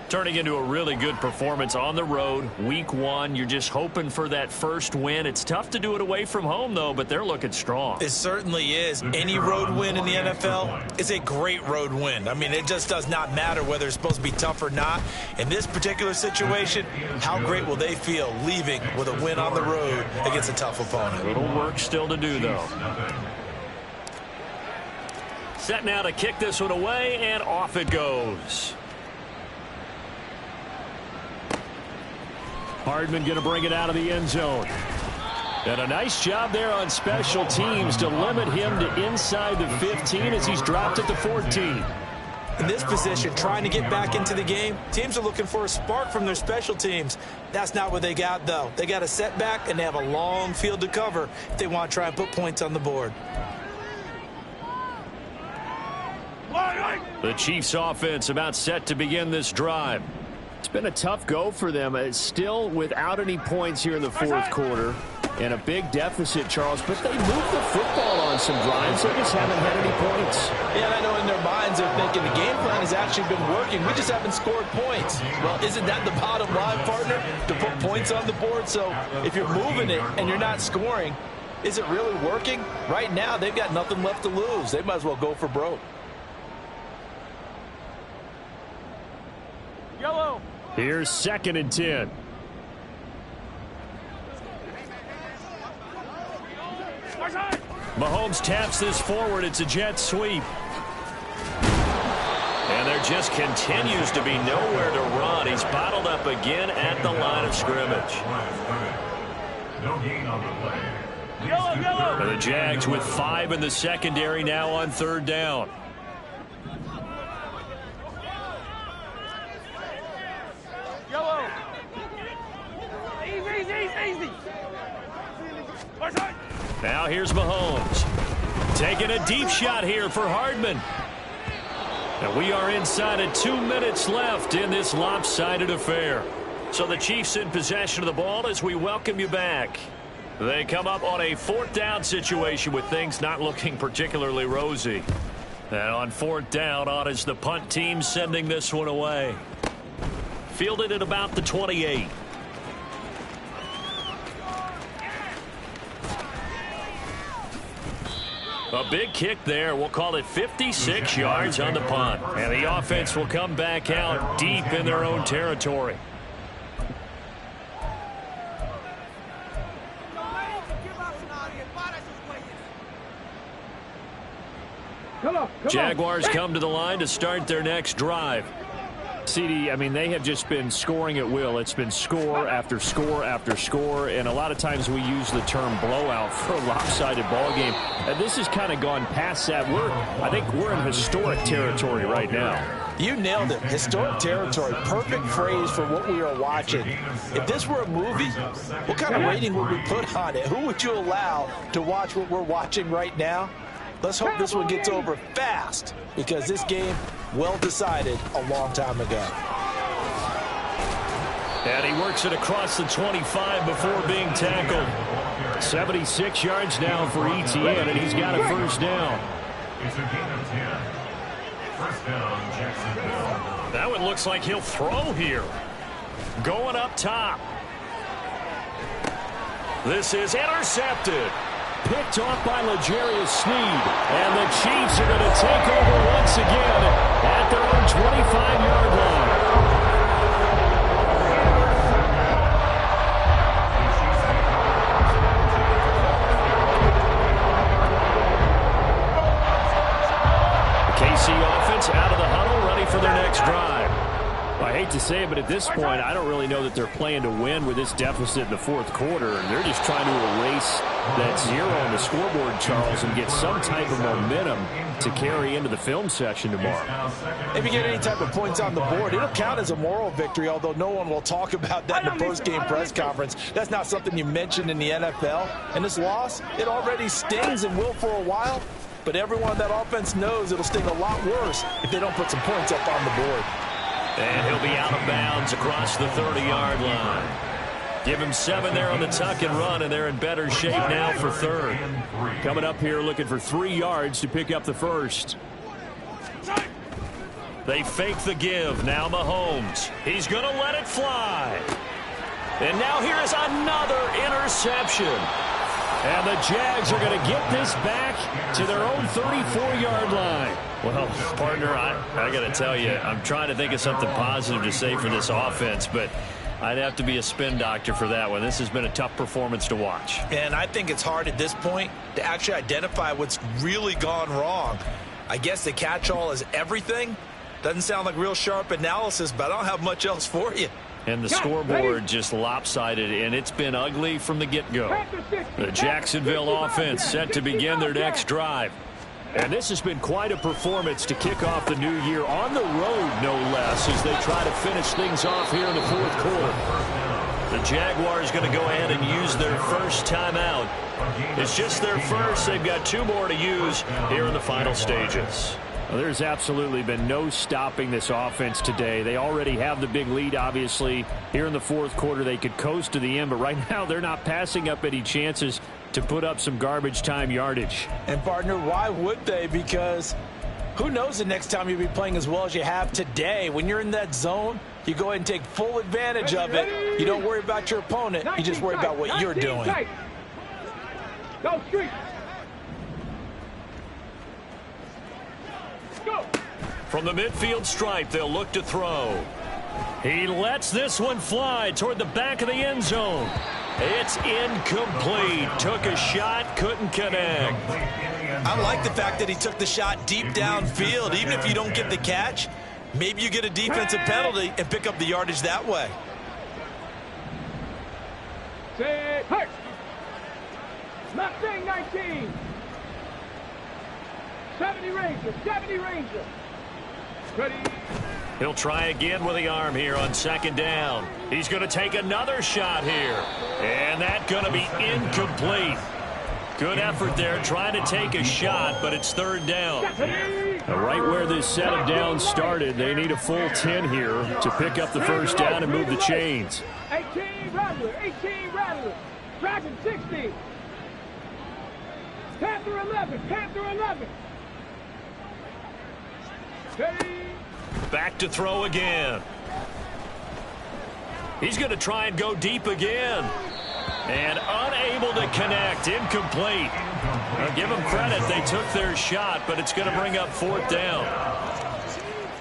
Turning into a really good performance on the road. Week 1, you're just hoping for that first win. It's tough to do it away from home, though, but they're looking strong. It certainly is. Any road win in the NFL is a great road win. I mean, it just does not matter whether it's supposed to be tough or not. In this particular situation, how great will they feel leaving with a win on the road against a tough opponent? Little work still to do, though. Set now to kick this one away, and off it goes. Hardman going to bring it out of the end zone. And a nice job there on special teams to limit him to inside the 15 as he's dropped at the 14. In this position, trying to get back into the game, teams are looking for a spark from their special teams. That's not what they got, though. They got a setback, and they have a long field to cover if they want to try and put points on the board. The Chiefs offense about set to begin this drive. It's been a tough go for them. It's still without any points here in the fourth quarter. And a big deficit, Charles, but they moved the football on some drives. They just haven't had any points. Yeah, and I know in their minds they're thinking the game plan has actually been working. We just haven't scored points. Well, isn't that the bottom line, partner? To put points on the board? So if you're moving it and you're not scoring, is it really working? Right now, they've got nothing left to lose. They might as well go for broke. Yellow. Here's 2nd and 10. Mahomes taps this forward. It's a jet sweep. And there just continues to be nowhere to run. He's bottled up again at the line of scrimmage. No gain on the play. Yellow. And the Jags with 5 in the secondary now on 3rd down. Yellow. Easy. Now here's Mahomes. Taking a deep shot here for Hardman. And we are inside of 2 minutes left in this lopsided affair. So the Chiefs in possession of the ball as we welcome you back. They come up on a 4th down situation with things not looking particularly rosy. And on 4th down, on is the punt team sending this one away. Fielded at about the 28. A big kick there. We'll call it 56 yards on the punt. And the offense will come back out deep in their own territory. Jaguars come to the line to start their next drive. CD, I mean, they have just been scoring at will. It's been score after score after score, and a lot of times we use the term blowout for a lopsided ball game. And this has kind of gone past that. I think we're in historic territory right now. You nailed it. Historic territory. Perfect phrase for what we are watching. If this were a movie, what kind of rating would we put on it? Who would you allow to watch what we're watching right now? Let's hope this one gets over fast, because this game, well decided a long time ago. And he works it across the 25 before being tackled. 76 yards now for ETN, and he's got a 1st down. It's a gain of 10. 1st down, Jacksonville. That one looks like he'll throw here. Going up top. This is intercepted. Picked off by L'Jarius Sneed. And the Chiefs are going to take over once again at their own 25-yard line. The KC offense out of the huddle, ready for their next drive. I hate to say it, but at this point, I don't really know that they're playing to win with this deficit in the 4th quarter. And they're just trying to erase that 0 on the scoreboard, Charles, and get some type of momentum to carry into the film session tomorrow. If you get any type of points on the board, it'll count as a moral victory, although no one will talk about that in the post-game press conference. That's not something you mentioned in the NFL. And this loss, it already stings and will for a while. But everyone on that offense knows it'll sting a lot worse if they don't put some points up on the board. And he'll be out of bounds across the 30-yard line. Give him 7 there on the tuck and run, and they're in better shape now for 3rd. Coming up here looking for 3 yards to pick up the 1st. They fake the give. Now Mahomes. He's going to let it fly. And now here is another interception. And the Jags are going to get this back to their own 34-yard line. Well, partner, I got to tell you, I'm trying to think of something positive to say for this offense, but I'd have to be a spin doctor for that one. This has been a tough performance to watch. And I think it's hard at this point to actually identify what's really gone wrong. I guess the catch-all is everything. Doesn't sound like real sharp analysis, but I don't have much else for you. And the scoreboard just lopsided, and it's been ugly from the get-go. The Jacksonville offense set to begin their next drive. And this has been quite a performance to kick off the new year on the road, no less, as they try to finish things off here in the fourth quarter. The Jaguars going to go ahead and use their first timeout. It's just their first. They've got 2 more to use here in the final stages. Well, there's absolutely been no stopping this offense today. They already have the big lead, obviously. Here in the fourth quarter, they could coast to the end, but right now they're not passing up any chances to put up some garbage time yardage. And, partner, why would they? Because who knows the next time you'll be playing as well as you have today. When you're in that zone, you go ahead and take full advantage of it. You don't worry about your opponent. You just worry about what you're doing. Go, street. From the midfield stripe, they'll look to throw. He lets this one fly toward the back of the end zone. It's incomplete. Took a shot, couldn't connect. I like the fact that he took the shot deep downfield. Even if you don't get the catch, maybe you get a defensive penalty and pick up the yardage that way. Say, hurt. Mustang 19. 70 Ranger, 70 Ranger. Ready. He'll try again with the arm here on second down. He's going to take another shot here. And that's going to be incomplete. Good effort there trying to take a shot, but it's third down. Now, right where this set of downs started, they need a full 10 here to pick up the first down and move the chains. 18 Rattler, 18 Rattler. Dragon 60. Panther 11, Panther 11. Ready. Back to throw again. He's going to try and go deep again. And unable to connect. Incomplete. Now, give them credit. They took their shot, but it's going to bring up fourth down.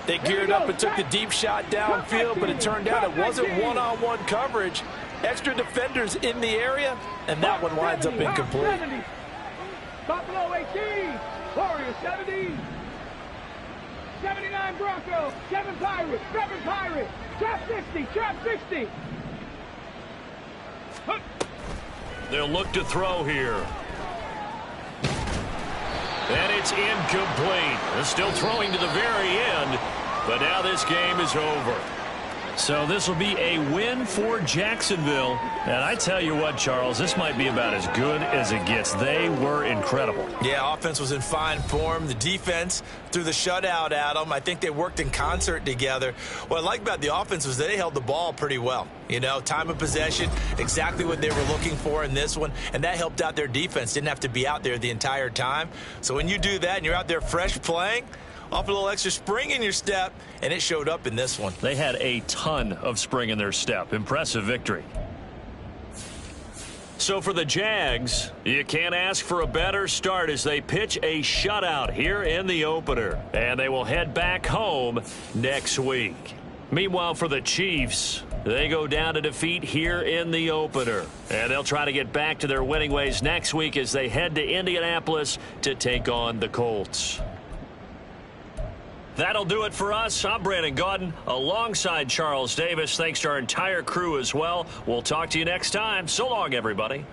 They geared up and took the deep shot downfield, but it turned out it wasn't one-on-one coverage. Extra defenders in the area, and that one winds up incomplete. Buffalo 18. Warriors 70. 79 Broncos. 7 Pirates. 7 Pirates. Trap 60. Trap 60. They'll look to throw here. And it's incomplete. They're still throwing to the very end, but now this game is over. So this will be a win for Jacksonville. And I tell you what, Charles, this might be about as good as it gets. They were incredible. Yeah, offense was in fine form. The defense threw the shutout at them. I think they worked in concert together. What I like about the offense was they held the ball pretty well. You know, time of possession, exactly what they were looking for in this one, and that helped out their defense. Didn't have to be out there the entire time. So when you do that and you're out there fresh playing, off a little extra spring in your step, and it showed up in this one. They had a ton of spring in their step. Impressive victory. So for the Jags, you can't ask for a better start as they pitch a shutout here in the opener. And they will head back home next week. Meanwhile, for the Chiefs, they go down to defeat here in the opener. And they'll try to get back to their winning ways next week as they head to Indianapolis to take on the Colts. That'll do it for us. I'm Brandon Gaudin alongside Charles Davis. Thanks to our entire crew as well. We'll talk to you next time. So long, everybody.